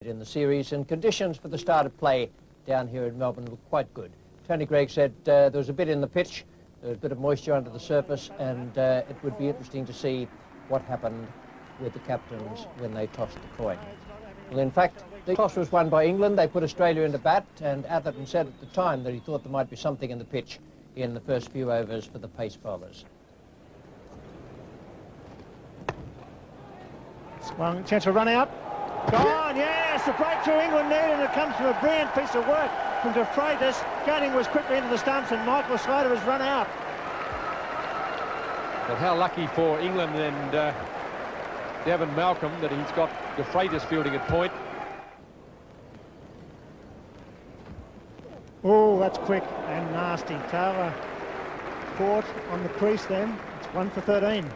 in the series, and conditions for the start of play down here in Melbourne look quite good. Tony Greig said there was a bit in the pitch, there was a bit of moisture under the surface, and it would be interesting to see what happened with the captains when they tossed the coin. Well, in fact, the toss was won by England. They put Australia into bat, and Atherton said at the time that he thought there might be something in the pitch in the first few overs for the pace bowlers. Swung, chance for run out. Gone, yes, the breakthrough England needed, and it comes from a brilliant piece of work from De Freitas. Gunning was quickly into the stumps, and Michael Slater has run out. But how lucky for England and Devon Malcolm that he's got De Freitas fielding at point. Oh, that's quick and nasty. Taylor caught on the crease then. It's 1 for 13.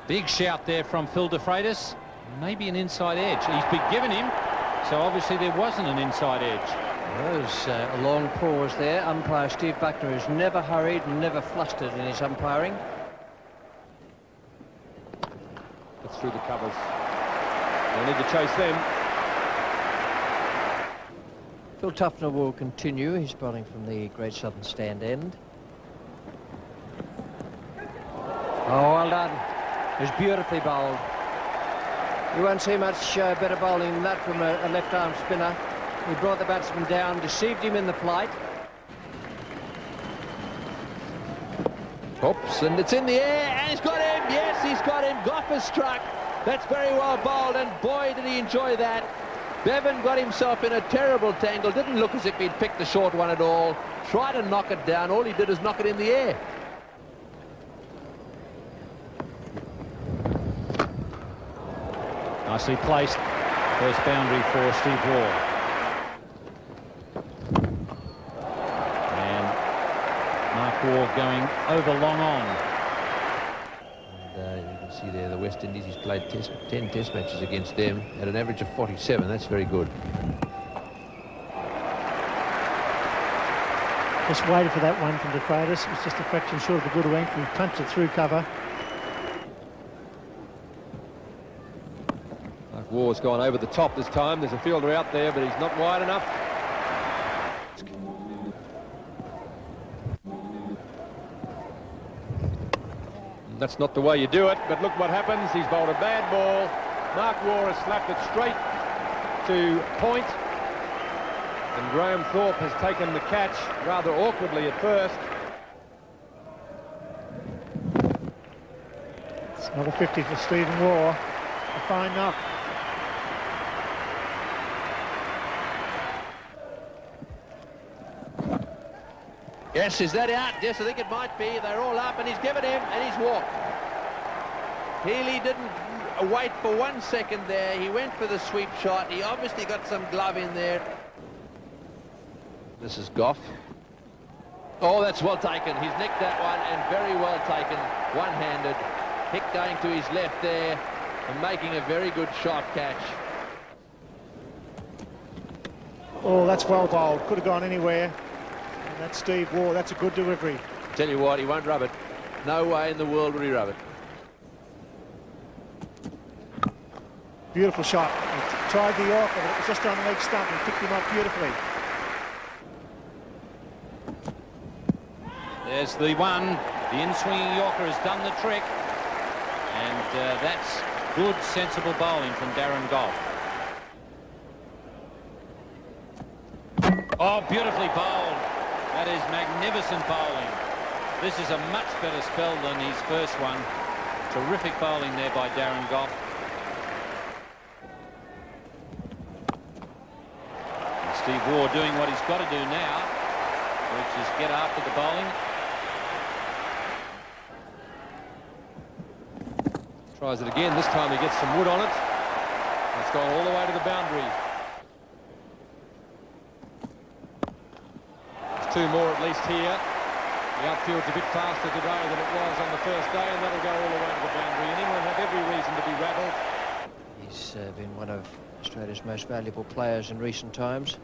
Big shout there from Phil De Freitas. Maybe an inside edge. He's been given him, so obviously there wasn't an inside edge. There was a long pause there. Umpire Steve Buckner is never hurried and never flustered in his umpiring. It's through the covers. They'll need to chase them. Phil Tufner will continue. He's bowling from the Great Southern Stand end. Oh, well done. It was beautifully bowled. You won't see much better bowling than that from a left-arm spinner. He brought the batsman down, deceived him in the flight. Oops, and it's in the air, and he's got him. Yes, he's got him. Goff has struck. That's very well bowled, and boy, did he enjoy that. Bevan got himself in a terrible tangle. Didn't look as if he'd picked the short one at all. Tried to knock it down. All he did is knock it in the air. Nicely placed. First boundary for Steve Waugh. And Mark Waugh going over long on. And you can see there the West Indies, he's played 10 test matches against them at an average of 47. That's very good. Just waited for that one from De Freitas. It was just a fraction short of a good length, and he punched it through cover. Waugh's gone over the top this time. There's a fielder out there, but he's not wide enough. That's not the way you do it, but look what happens. He's bowled a bad ball. Mark Waugh has slapped it straight to point. And Graham Thorpe has taken the catch rather awkwardly at first. It's another 50 for Stephen Waugh. A fine knock. Yes, is that out? Yes, I think it might be. They're all up, and he's given him, and he's walked. Healy didn't wait for 1 second there. He went for the sweep shot. He obviously got some glove in there. This is Goff. Oh, that's well taken. He's nicked that one, and very well taken, one-handed. Hick going to his left there and making a very good sharp catch. Oh, that's well bowled. Could have gone anywhere. And that's Steve Waugh. That's a good delivery. Tell you what, he won't rub it. No way in the world would he rub it. Beautiful shot. He tried the Yorker, but it was just on the leg stump. He picked him up beautifully. There's the one. The in-swinging Yorker has done the trick. And that's good, sensible bowling from Darren Goff. Oh, beautifully bowled. That is magnificent bowling. This is a much better spell than his first one. Terrific bowling there by Darren Goff. And Steve Waugh doing what he's got to do now, which is get after the bowling. Tries it again. This time he gets some wood on it. It's gone all the way to the boundary. There's two more at least here. The outfield's a bit faster today than it was on the first day, and that'll go all the way to the boundary. And England have every reason to be rattled. He's been one of Australia's most valuable players in recent times.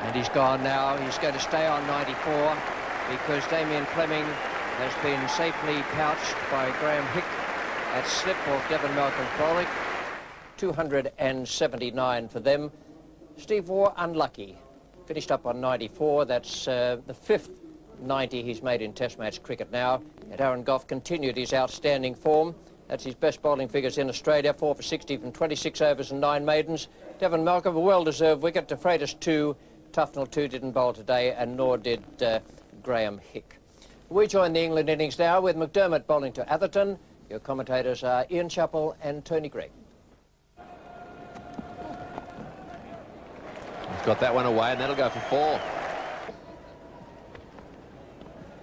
And he's gone now. He's going to stay on 94 because Damien Fleming has been safely pouched by Graham Hick That slip off Devon Malcolm Frolic. 279 for them. Steve Waugh, unlucky. Finished up on 94. That's the 5th 90 he's made in Test match cricket now. And Aaron Goff continued his outstanding form. That's his best bowling figures in Australia, 4 for 60 from 26 overs and 9 maidens. Devon Malcolm, a well-deserved wicket. De Freitas 2, Tufnell 2 didn't bowl today, and nor did Graham Hick. We join the England innings now with McDermott bowling to Atherton. Your commentators are Ian Chappell and Tony Greig. He's got that one away, and that'll go for 4.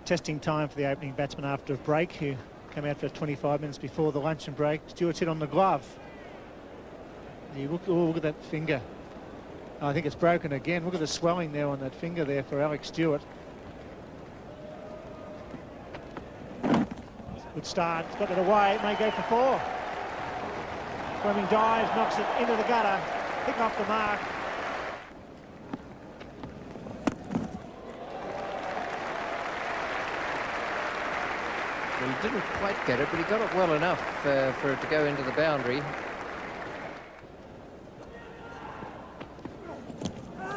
Testing time for the opening batsman after a break, who came out for 25 minutes before the luncheon break. Stewart's hit on the glove. You look at that finger. I think it's broken again. Look at the swelling there on that finger there for Alex Stewart. Good start. It's got it away. It may go for 4. Swimming dives, knocks it into the gutter. Pick off the mark. Well, he didn't quite get it, but he got it well enough for it to go into the boundary.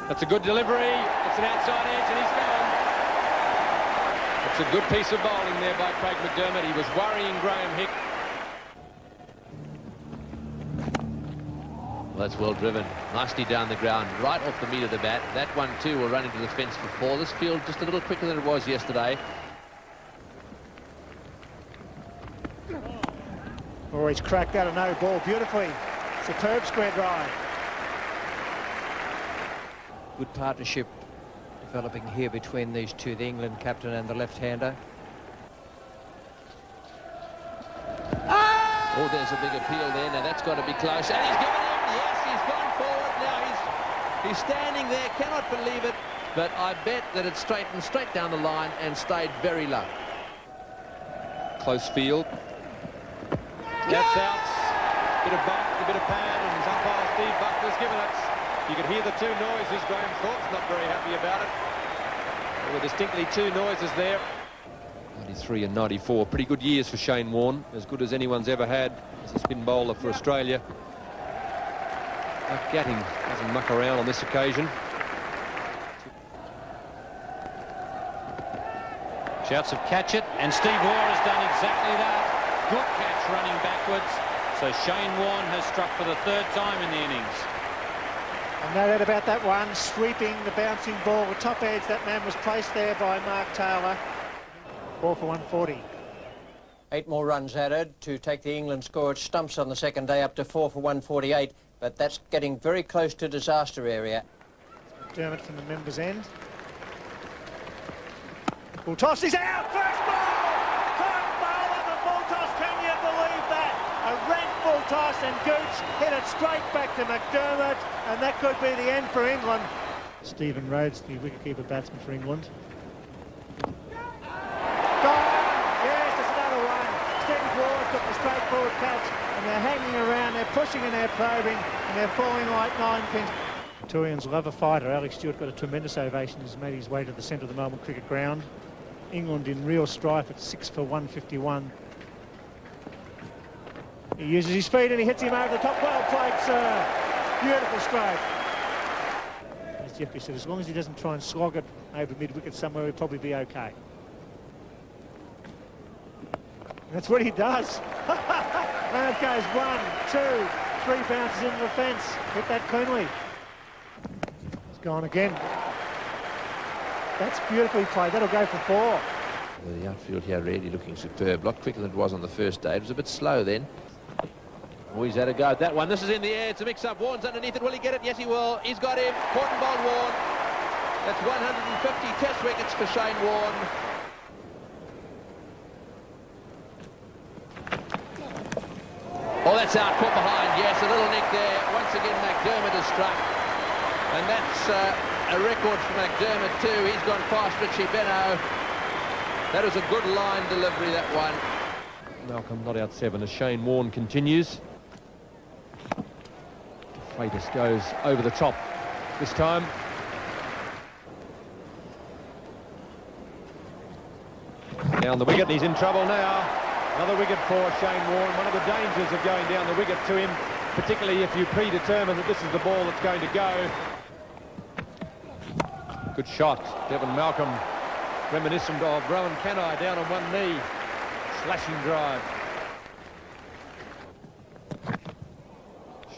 That's a good delivery. It's an outside edge, and he's gone. It's a good piece of bowling there by Craig McDermott. He was worrying Graham Hick. Well, that's well driven. Nicely down the ground, right off the meat of the bat. That one, too, will run into the fence for 4. This field just a little quicker than it was yesterday. Oh, he's cracked out a no ball beautifully. Superb square drive. Good partnership developing here between these two, the England captain and the left-hander. Oh, there's a big appeal there. Now that's got to be close. And he's given him. Yes, he's gone forward. Now he's standing there. Cannot believe it. But I bet that it's straightened straight down the line and stayed very low. Close field. That's out. Bit of buck, a bit of pad, and umpire Steve Buckner's given it. You could hear the 2 noises. Graham Thorpe's not very happy about it. There were distinctly 2 noises there. 93 and 94. Pretty good years for Shane Warne. As good as anyone's ever had as a spin bowler for Australia. But Gatting doesn't muck around on this occasion. Shouts of catch it, and Steve Waugh has done exactly that. Good catch running backwards. So Shane Warne has struck for the 3rd time in the innings. And no doubt about that one, sweeping the bouncing ball. The top edge, that man was placed there by Mark Taylor. 4 for 140. 8 more runs added to take the England score at stumps on the second day up to 4 for 148, but that's getting very close to disaster area. McDermott from the members' end. Full toss, he's out! First ball! Top bowler, the full toss, can you believe that? A rank full toss, and Gooch hit it straight back to McDermott, and that could be the end for England. Stephen Rhodes, the wicketkeeper batsman for England. Yes, there's another one. Steve Waugh took the straightforward catch, and they're hanging around, they're pushing and they're probing, and they're falling like 9 pins. Victorians love a fighter. Alex Stewart got a tremendous ovation. He's made his way to the centre of the Melbourne Cricket Ground. England in real strife at 6 for 151. He uses his feet and he hits him over the top. Well played, sir. Beautiful stroke. As Jeffrey said, as long as he doesn't try and slog it over mid-wicket somewhere, he'll probably be okay. And that's what he does. And it goes 1, 2, 3 bounces into the fence. Hit that cleanly. It's gone again. That's beautifully played. That'll go for 4. Well, the outfield here really looking superb. A lot quicker than it was on the first day. It was a bit slow then. Oh, he's had a go at that one. This is in the air. It's a mix-up. Warne's underneath it. Will he get it? Yes, he will. He's got him. Caught and bowled Warne. That's 150 test wickets for Shane Warne. Oh, that's out. Caught behind. Yes, a little nick there. Once again, McDermott has struck. And that's a record for McDermott too. He's gone past Richie Beno. That was a good line delivery, that one. Malcolm not out 7 as Shane Warne continues. Freitas goes over the top this time. Down the wicket, and he's in trouble now. Another wicket for Shane Warne. One of the dangers of going down the wicket to him, particularly if you predetermine that this is the ball that's going to go. Good shot. Devon Malcolm, reminiscent of Rowan Canai, down on one knee. Slashing drive.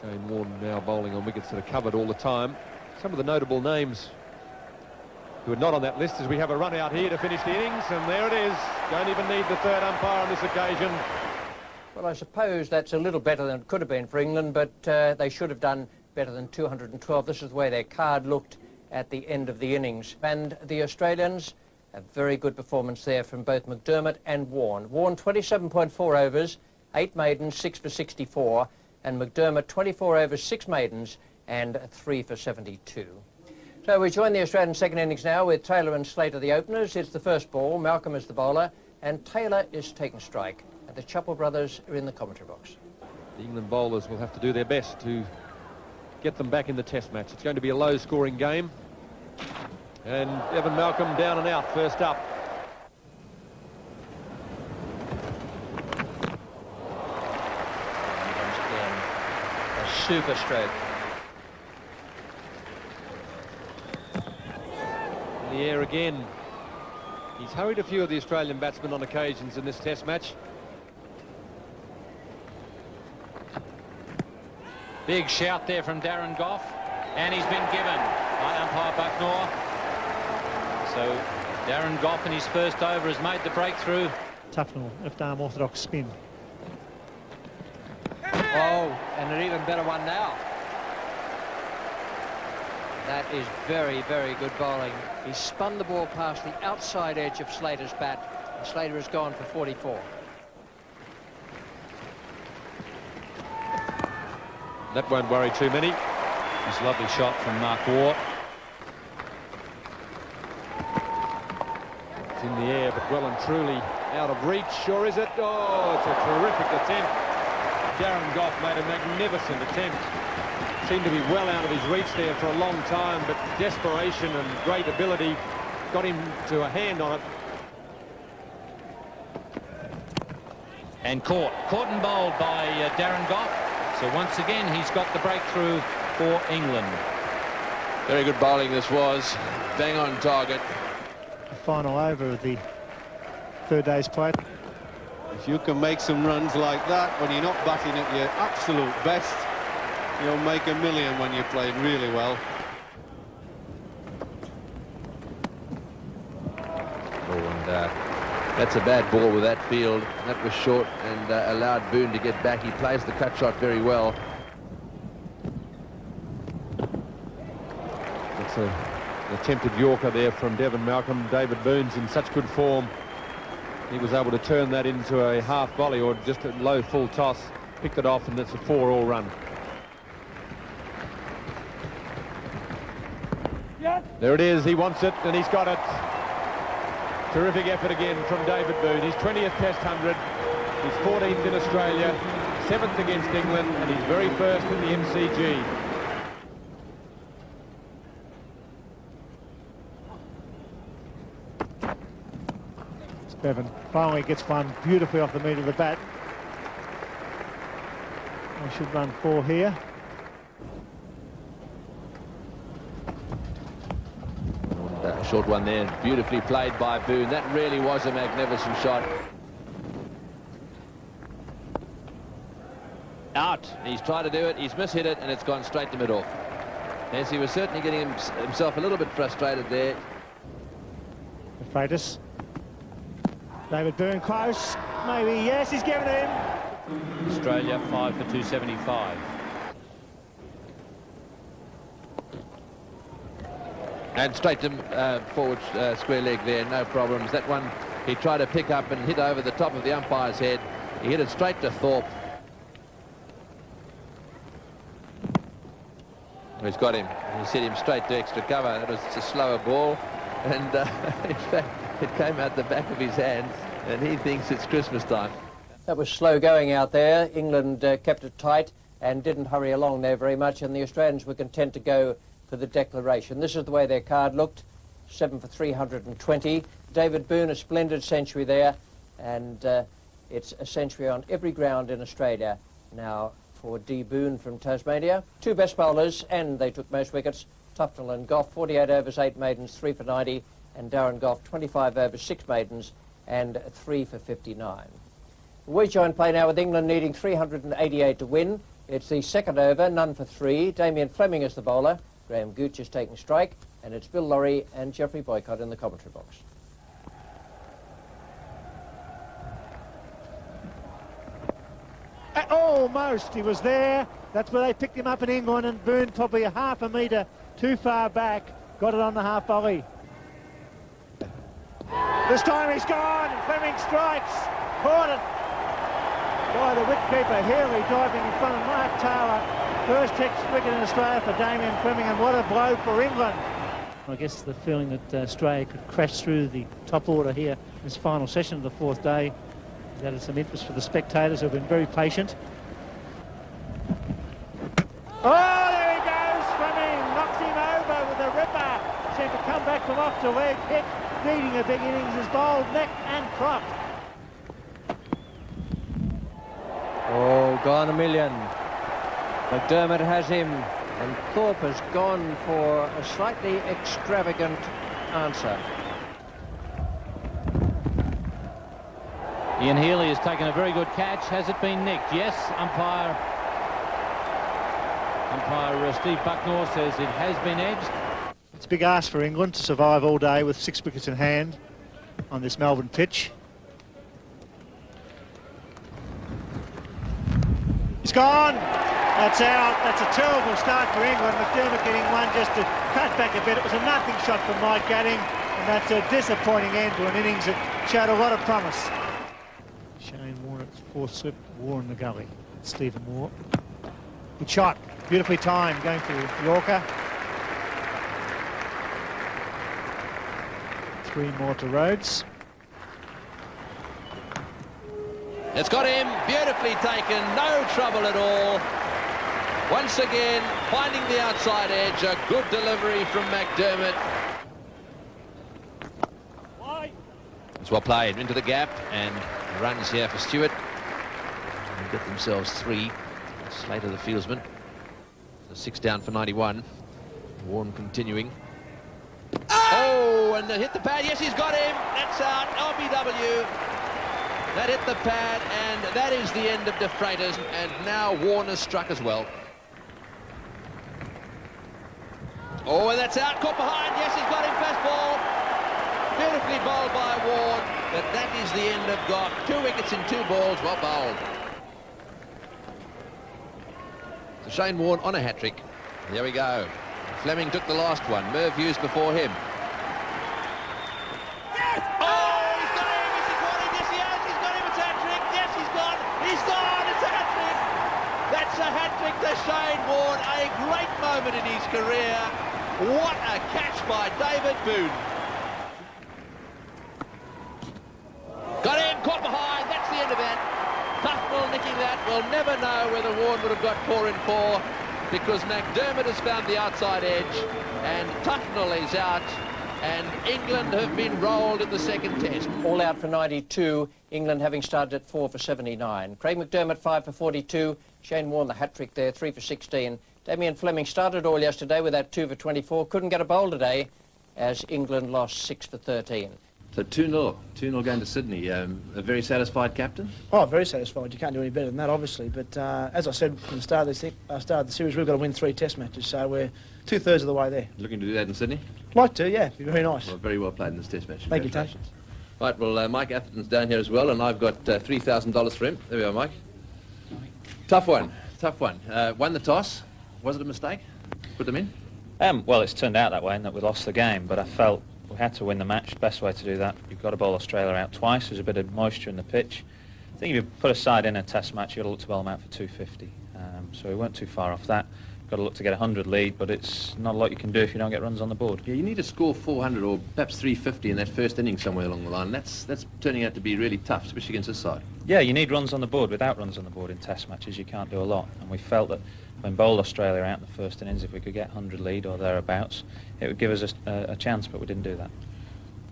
Shane Warne now bowling on wickets that are covered all the time. Some of the notable names who are not on that list as we have a run out here to finish the innings, and there it is. Don't even need the third umpire on this occasion. Well, I suppose that's a little better than it could have been for England, but they should have done better than 212. This is the way their card looked at the end of the innings. And the Australians, a very good performance there from both McDermott and Warne. Warne 27.4 overs, 8 maidens, 6 for 64, and McDermott 24 overs, 6 maidens and 3 for 72. So we join the Australian second innings now with Taylor and Slater the openers. It's the first ball, Malcolm is the bowler, and Taylor is taking strike. And the Chappell brothers are in the commentary box. The England bowlers will have to do their best to get them back in the test match. It's going to be a low-scoring game. And Devon Malcolm down and out, first up. A super stroke. In the air again. He's hurried a few of the Australian batsmen on occasions in this test match. Big shout there from Darren Gough, and he's been given by umpire Bucknor. So Darren Gough in his first over has made the breakthrough. Tufnell, left-arm orthodox spin. Oh, and an even better one now. That is very, very good bowling. He spun the ball past the outside edge of Slater's bat, and Slater has gone for 44. That won't worry too many. This lovely shot from Mark Waugh. It's in the air, but well and truly out of reach, or is it? Oh, it's a terrific attempt. Darren Gough made a magnificent attempt. Seemed to be well out of his reach there for a long time, but desperation and great ability got him to a hand on it. And caught and bowled by Darren Gough. So once again, he's got the breakthrough for England. Very good bowling this was. Bang on target. The final over of the third day's play. If you can make some runs like that when you're not batting at your absolute best, you'll make a million when you're playing really well. Oh, and that's a bad ball with that field. That was short and allowed Boone to get back. He plays the cut shot very well. It's an attempted Yorker there from Devon Malcolm. David Boone's in such good form. He was able to turn that into a half volley or just a low full toss. Picked it off, and it's a 4-all run. There it is, he wants it, and he's got it. Terrific effort again from David Boone. His 20th Test 100, his 14th in Australia, 7th against England, and his very first in the MCG. Bevan finally gets one beautifully off the meat of the bat. I should run 4 here. A short one there, beautifully played by Boone. That really was a magnificent shot. Out. He's tried to do it, he's mishit it, and it's gone straight to mid-off. Yes, he was certainly getting himself a little bit frustrated there. The Freitas. David Boone close. Maybe, yes, he's given it him. Australia 5 for 275. And straight to forward square leg there, no problems. That one he tried to pick up and hit over the top of the umpire's head. He hit it straight to Thorpe. He's got him. He sent him straight to extra cover. That was a slower ball, and in fact, it came out the back of his hands, and he thinks it's Christmas time. That was slow going out there. England kept it tight and didn't hurry along there very much, and the Australians were content to go for the declaration. This is the way their card looked. 7 for 320. David Boone, a splendid century there, and It's a century on every ground in Australia now for D. Boone from Tasmania. Two best bowlers, and they took most wickets. Tufnell and Goff, 48 overs, 8 maidens, 3 for 90, and Darren Goff, 25 overs, 6 maidens, and 3 for 59. We join play now with England needing 388 to win. It's the second over, none for 3. Damien Fleming is the bowler. Graham Gooch is taking strike, and it's Bill Laurie and Geoffrey Boycott in the commentary box. Almost, he was there. That's where they picked him up in England, and Boone probably a half a metre too far back. Got it on the half volley. This time he's gone. Fleming strikes. Caught it by the wicketkeeper. Healy diving in front of Mark Taylor. First Test wicket in Australia for Damien Fleming, and what a blow for England. I guess the feeling that Australia could crash through the top order here in this final session of the fourth day has added some interest for the spectators who have been very patient. Oh, there he goes. Fleming knocks him over with a ripper. Seemed to come back from off the leg hit. Needing a big innings is bowled neck and crop. Oh, gone a million. McDermott has him, and Thorpe has gone for a slightly extravagant answer. Ian Healy has taken a very good catch. Has it been nicked? Yes, umpire Steve Bucknor says it has been edged. It's a big ask for England to survive all day with 6 wickets in hand on this Melbourne pitch. He's gone. That's out. That's a terrible start for England. McDermott getting one just to cut back a bit. It was a nothing shot from Mike Gatting, and that's a disappointing end to an innings that showed a lot of promise. Shane Warne at fourth slip. War in the gully. Stephen Moore. Good shot. Beautifully timed, going for Yorker. 3 more to Rhodes. It's got him, beautifully taken, no trouble at all. Once again, finding the outside edge, a good delivery from McDermott. It's well played into the gap, and runs here for Stewart. And get themselves 3. Slater the fieldsman. So 6 down for 91. Warren continuing. Oh, and hit the pad. Yes, he's got him. That's out. LBW. That hit the pad, and that is the end of De Freitas. And now Warner struck as well. Oh, and that's out. Caught behind. Yes, he's got him. Fast ball. Beautifully bowled by Warne. But that is the end of Goff. 2 wickets in 2 balls. Well bowled. So Shane Warne on a hat-trick. There we go. Fleming took the last one. Merv Hughes before him. Oh, he's got him. Is he got him? Yes, he has. He's got him. It's a hat-trick. Yes, he's gone. He's gone. It's a hat-trick. That's a hat-trick to Shane Warne. A great moment in his career. What a catch by David Boone. Got him. Caught behind. That's the end of that. Tufnell nicking that. We'll never know whether Warne would have got 4 in 4. Because McDermott has found the outside edge and Tufnell is out, and England have been rolled in the second test. All out for 92, England having started at 4 for 79. Craig McDermott 5 for 42, Shane Warne the hat-trick there, 3 for 16. Damien Fleming started all yesterday with that 2 for 24, couldn't get a bowl today as England lost 6 for 13. So 2-0 going to Sydney. A very satisfied captain? Oh, very satisfied. You can't do any better than that, obviously. But as I said from the start of the series, we've got to win 3 Test matches, so we're 2/3 of the way there. Looking to do that in Sydney? Like to, yeah. Be very nice. Well, very well played in this Test match. Thank you, Tony. Right, well, Mike Atherton's down here as well, and I've got $3,000 for him. There we are, Mike. Tough one. Won the toss. Was it a mistake? Put them in? Well, it's turned out that way, in that we lost the game, but I felt we had to win the match. Best way to do that, you've got to bowl Australia out twice. There's a bit of moisture in the pitch. I think if you put a side in a Test match, you've got to look to bowl them out for 250. So we weren't too far off that. Got to look to get a 100 lead, but it's not a lot you can do if you don't get runs on the board. Yeah, you need to score 400 or perhaps 350 in that first inning somewhere along the line. That's turning out to be really tough, especially against this side. Yeah, you need runs on the board. Without runs on the board in Test matches, you can't do a lot. And we felt that when bowled Australia out in the first innings, if we could get 100 lead or thereabouts, it would give us a chance, but we didn't do that.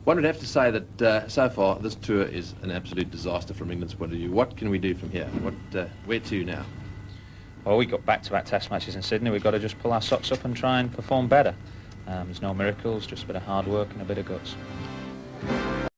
One would have to say that so far this tour is an absolute disaster from England's point of view. What can we do from here? Where to now? Well, we got back-to-back test matches in Sydney. We've got to just pull our socks up and try and perform better. There's no miracles, just a bit of hard work and a bit of guts.